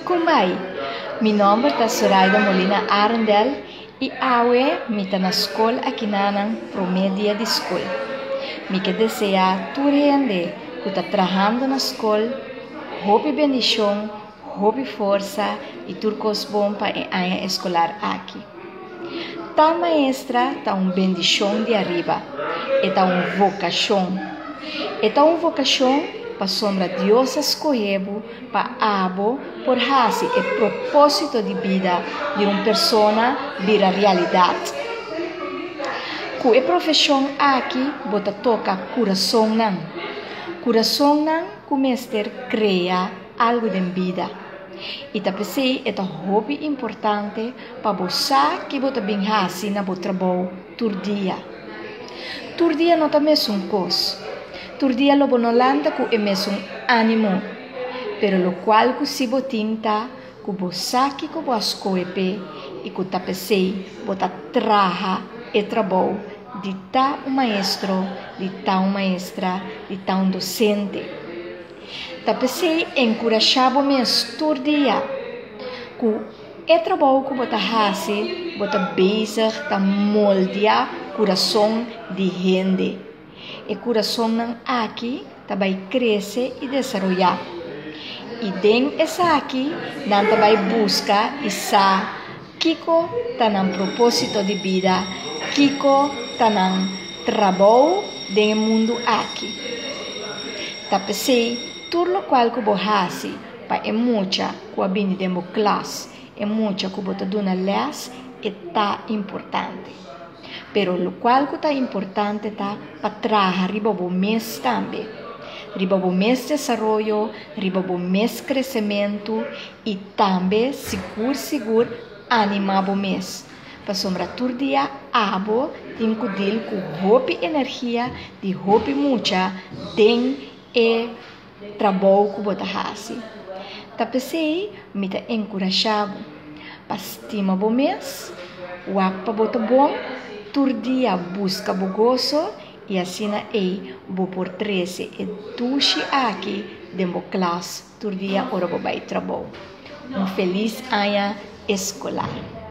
Kumbai, meu nome é Soraida Molina Arundel e eu estou na escola aqui na Promédia de Escola. Me que deseja toda gente que está trabalhando na escola, houve bendição, houve força e tudo coisa bom para a escolar aqui. Tá maestra tá uma bendição de arriba, é tá uma vocação. É tá uma vocação para sombra Deus escolheu para abo por fazer o propósito de vida de uma pessoa vira realidade. Com a profissão aqui, bota toca coração não. Coração não começa a criar algo de vida. E também é hobby importante para você que você bem faz na seu trabalho todo dia. Todo dia não é a mesma coisa. Todo dia lo não landa com o mesmo ânimo. Pero lo qual que se botinta, que você que você escolhe e que também você trabalha e trabalho de tal um maestro, de tal uma maestra, de tal um docente. Também encorajamos todo dia que o trabalho que você faz, você bezig a moldear o coração de gente. O coração aqui também cresce e desenvolve. E dentro dessa aqui, nós também busca essa Kiko está no propósito de vida, Kiko está no trabalho do mundo aqui. Também tudo o qual que você faz, é muito que você vem de uma classe, é muito que você dá na les, é importante. Pero o qual que é importante está para trabalhar riba o mês também. Riba o mês de desenvolvimento, riba o mês de crescimento e também seguro animar o mês. Para sombra todo dia, abo tem que deal com roupa energia, de roupa muita, tem trabalho que você faz. Também me encorajado para estimar o mês, o apa bota bom, todo dia busca o gozo e assim vou por 13 e duche aqui dentro da classe, todo dia ora vai trabalho. Um feliz ano escolar.